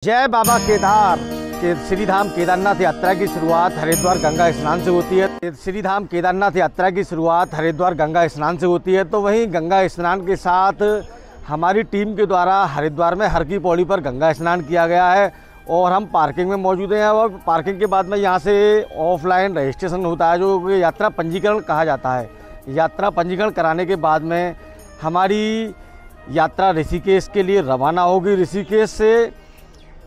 जय बाबा केदार के श्रीधाम केदारनाथ यात्रा की शुरुआत हरिद्वार गंगा स्नान से होती है। श्रीधाम केदारनाथ यात्रा की शुरुआत हरिद्वार गंगा स्नान से होती है। तो वहीं गंगा स्नान के साथ हमारी टीम के द्वारा हरिद्वार में हर की पौड़ी पर गंगा स्नान किया गया है और हम पार्किंग में मौजूद हैं। और पार्किंग के बाद में यहाँ से ऑफलाइन रजिस्ट्रेशन होता है, जो यात्रा पंजीकरण कहा जाता है। यात्रा पंजीकरण कराने के बाद में हमारी यात्रा ऋषिकेश के लिए रवाना होगी। ऋषिकेश से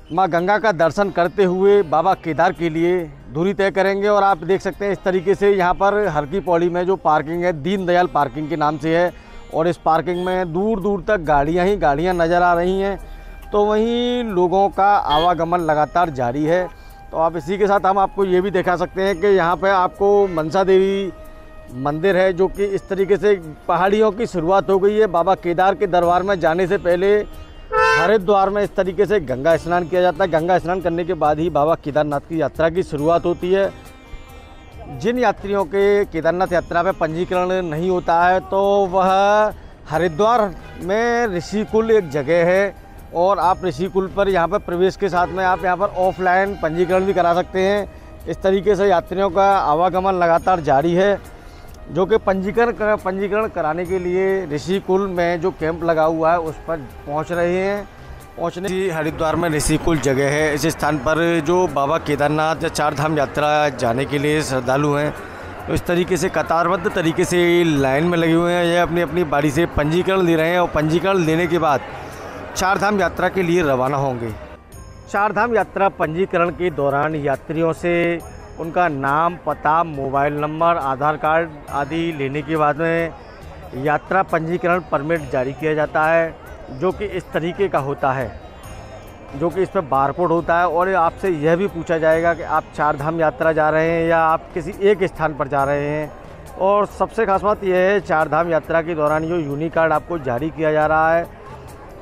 माँ गंगा का दर्शन करते हुए बाबा केदार के लिए दूरी तय करेंगे। और आप देख सकते हैं इस तरीके से यहाँ पर हर की पौड़ी में जो पार्किंग है दीनदयाल पार्किंग के नाम से है और इस पार्किंग में दूर दूर तक गाड़ियाँ ही गाड़ियाँ नज़र आ रही हैं। तो वहीं लोगों का आवागमन लगातार जारी है। तो आप इसी के साथ हम आपको ये भी दिखा सकते हैं कि यहाँ पर आपको मनसा देवी मंदिर है, जो कि इस तरीके से पहाड़ियों की शुरुआत हो गई है। बाबा केदार के दरबार में जाने से पहले हरिद्वार में इस तरीके से गंगा स्नान किया जाता है। गंगा स्नान करने के बाद ही बाबा केदारनाथ की यात्रा की शुरुआत होती है। जिन यात्रियों के केदारनाथ यात्रा में पंजीकरण नहीं होता है तो वह हरिद्वार में ऋषिकुल एक जगह है और आप ऋषिकुल पर यहाँ पर प्रवेश के साथ में आप यहाँ पर ऑफलाइन पंजीकरण भी करा सकते हैं। इस तरीके से यात्रियों का आवागमन लगातार जारी है, जो कि पंजीकरण कराने के लिए ऋषिकुल में जो कैंप लगा हुआ है उस पर पहुंच रहे हैं। हरिद्वार में ऋषिकुल जगह है। इस स्थान पर जो बाबा केदारनाथ या चार धाम यात्रा जाने के लिए श्रद्धालु हैं, तो इस तरीके से कतारबद्ध तरीके से लाइन में लगे हुए हैं। ये अपनी अपनी बारी से पंजीकरण ले रहे हैं और पंजीकरण लेने के बाद चार धाम यात्रा के लिए रवाना होंगे। चार धाम यात्रा पंजीकरण के दौरान यात्रियों से उनका नाम, पता, मोबाइल नंबर, आधार कार्ड आदि लेने के बाद में यात्रा पंजीकरण परमिट जारी किया जाता है, जो कि इस तरीके का होता है, जो कि इस पर बारकोड होता है। और आपसे यह भी पूछा जाएगा कि आप चार धाम यात्रा जा रहे हैं या आप किसी एक स्थान पर जा रहे हैं। और सबसे खास बात यह है, चार धाम यात्रा के दौरान जो यूनिक कार्ड आपको जारी किया जा रहा है,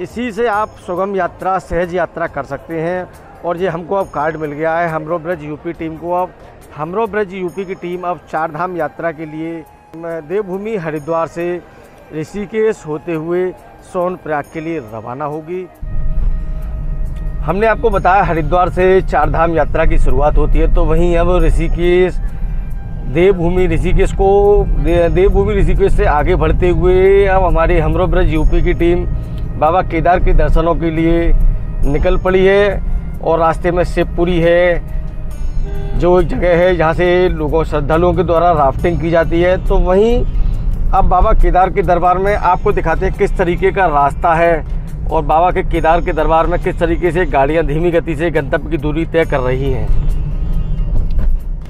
इसी से आप सुगम यात्रा, सहज यात्रा कर सकते हैं। और ये हमको अब कार्ड मिल गया है हमरो ब्रज यूपी टीम को। अब हमरो ब्रज यूपी की टीम अब चार धाम यात्रा के लिए देवभूमि हरिद्वार से ऋषिकेश होते हुए सोनप्रयाग के लिए रवाना होगी। हमने आपको बताया हरिद्वार से चार धाम यात्रा की शुरुआत होती है। तो वहीं अब ऋषिकेश, देवभूमि ऋषिकेश से आगे बढ़ते हुए अब हमारी हमरो ब्रज यूपी की टीम बाबा केदार के दर्शनों के लिए निकल पड़ी है। और रास्ते में शिवपुरी है, जो एक जगह है जहाँ से श्रद्धालुओं के द्वारा राफ्टिंग की जाती है। तो वहीं अब बाबा केदार के दरबार में आपको दिखाते हैं किस तरीके का रास्ता है और बाबा के केदार के दरबार में किस तरीके से गाड़ियाँ धीमी गति से गंतव्य की दूरी तय कर रही हैं।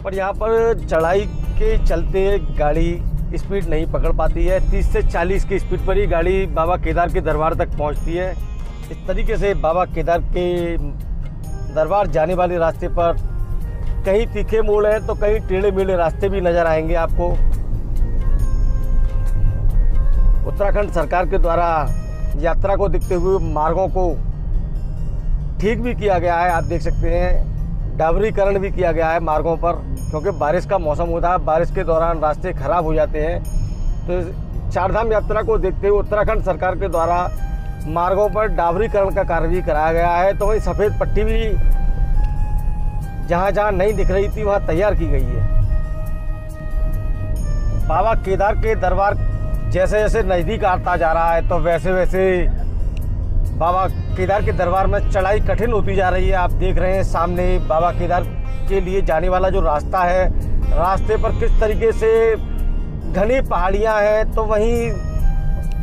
और यहाँ पर चढ़ाई के चलते गाड़ी स्पीड नहीं पकड़ पाती है। 30 से 40 की स्पीड पर ही गाड़ी बाबा केदार के दरबार तक पहुँचती है। इस तरीके से बाबा केदार के दरबार जाने वाले रास्ते पर कहीं तीखे मोड़ हैं तो कहीं टेढ़े मेढ़े रास्ते भी नजर आएंगे आपको। उत्तराखंड सरकार के द्वारा यात्रा को देखते हुए मार्गों को ठीक भी किया गया है। आप देख सकते हैं डाबरीकरण भी किया गया है मार्गों पर, क्योंकि बारिश का मौसम होता है, बारिश के दौरान रास्ते खराब हो जाते हैं। तो चारधाम यात्रा को देखते हुए उत्तराखंड सरकार के द्वारा मार्गों पर डाबरीकरण का कार्य भी कराया गया है। तो वही सफ़ेद पट्टी भी जहाँ जहाँ नहीं दिख रही थी वहाँ तैयार की गई है। बाबा केदार के दरबार जैसे जैसे नज़दीक आता जा रहा है तो वैसे वैसे बाबा केदार के दरबार में चढ़ाई कठिन होती जा रही है। आप देख रहे हैं सामने बाबा केदार के लिए जाने वाला जो रास्ता है, रास्ते पर किस तरीके से घनी पहाड़ियाँ हैं तो वहीं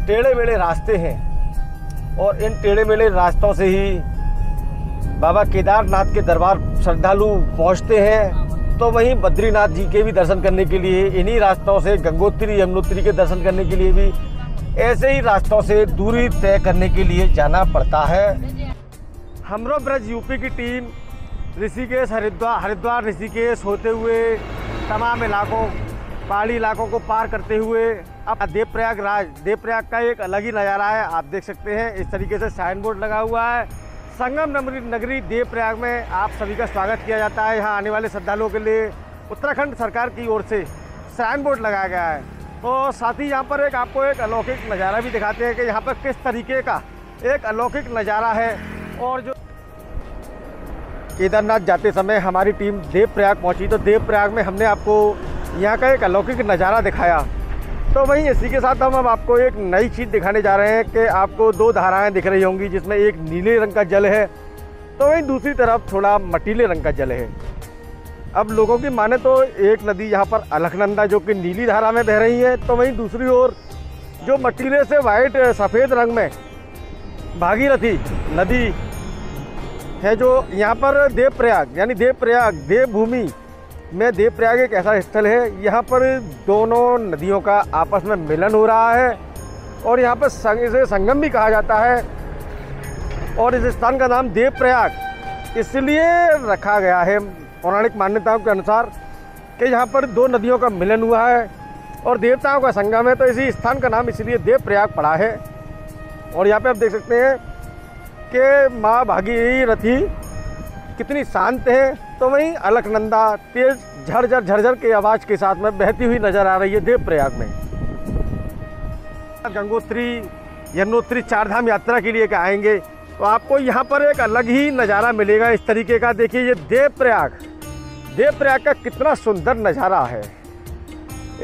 टेढ़े मेढ़े रास्ते हैं। और इन टेढ़े मेढ़े रास्तों से ही बाबा केदारनाथ के दरबार श्रद्धालु पहुंचते हैं। तो वहीं बद्रीनाथ जी के भी दर्शन करने के लिए इन्हीं रास्तों से, गंगोत्री यमुनोत्री के दर्शन करने के लिए भी ऐसे ही रास्तों से दूरी तय करने के लिए जाना पड़ता है। हमरो ब्रज यूपी की टीम ऋषिकेश, हरिद्वार ऋषिकेश होते हुए तमाम इलाकों, पहाड़ी इलाकों को पार करते हुए अब देवप्रयाग का एक अलग ही नज़ारा है। आप देख सकते हैं इस तरीके से साइन बोर्ड लगा हुआ है। संगम नगरी देवप्रयाग में आप सभी का स्वागत किया जाता है। यहाँ आने वाले श्रद्धालुओं के लिए उत्तराखंड सरकार की ओर से साइन बोर्ड लगाया गया है। तो साथ ही यहाँ पर आपको एक अलौकिक नज़ारा भी दिखाते हैं कि यहाँ पर किस तरीके का एक अलौकिक नज़ारा है। और जो केदारनाथ जाते समय हमारी टीम देवप्रयाग पहुंची, तो देवप्रयाग में हमने आपको यहाँ का एक अलौकिक नज़ारा दिखाया। तो वहीं इसी के साथ हम अब आपको एक नई चीज़ दिखाने जा रहे हैं कि आपको दो धाराएं दिख रही होंगी, जिसमें एक नीले रंग का जल है तो वहीं दूसरी तरफ थोड़ा मटीले रंग का जल है। अब लोगों की माने तो एक नदी यहाँ पर अलकनंदा जो कि नीली धारा में बह रही है, तो वहीं दूसरी ओर जो मटीले से वाइट सफ़ेद रंग में भागीरथी नदी है, जो यहाँ पर देवप्रयाग यानी देवप्रयाग देवभूमि में देवप्रयाग एक ऐसा स्थल है, यहाँ पर दोनों नदियों का आपस में मिलन हो रहा है और यहाँ पर इसे संगम भी कहा जाता है। और इस स्थान का नाम देवप्रयाग इसलिए रखा गया है पौराणिक मान्यताओं के अनुसार कि यहाँ पर दो नदियों का मिलन हुआ है और देवताओं का संगम है, तो इसी स्थान का नाम इसलिए देवप्रयाग पड़ा है। और यहाँ पे आप देख सकते हैं कि माँ भागीरथी कितनी शांत है, तो वहीं अलकनंदा तेज झरझर झरझर की आवाज़ के साथ में बहती हुई नज़र आ रही है देवप्रयाग में। गंगोत्री यमुनोत्री चारधाम यात्रा के लिए आएंगे तो आपको यहाँ पर एक अलग ही नज़ारा मिलेगा इस तरीके का। देखिए ये देवप्रयाग का कितना सुंदर नज़ारा है,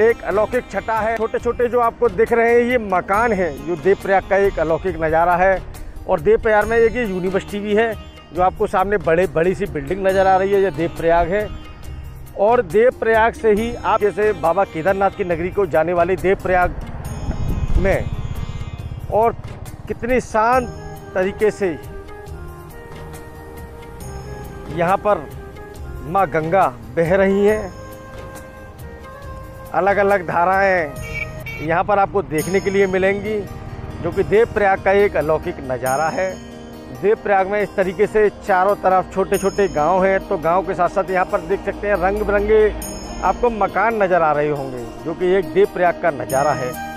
एक अलौकिक छटा है। छोटे छोटे जो आपको दिख रहे हैं ये मकान हैं, जो देवप्रयाग का एक अलौकिक नज़ारा है। और देवप्रयाग में एक ये यूनिवर्सिटी भी है, जो आपको सामने बड़ी सी बिल्डिंग नज़र आ रही है, ये देवप्रयाग है। और देवप्रयाग से ही आप जैसे बाबा केदारनाथ की नगरी को जाने वाले देवप्रयाग में और कितनी शांत तरीके से यहाँ पर माँ गंगा बह रही हैं। अलग अलग धाराएं यहाँ पर आपको देखने के लिए मिलेंगी, जो कि देवप्रयाग का एक अलौकिक नज़ारा है। देवप्रयाग में इस तरीके से चारों तरफ छोटे छोटे गांव हैं, तो गांव के साथ साथ यहाँ पर देख सकते हैं रंग बिरंगे आपको मकान नज़र आ रहे होंगे, जो कि एक देवप्रयाग का नज़ारा है।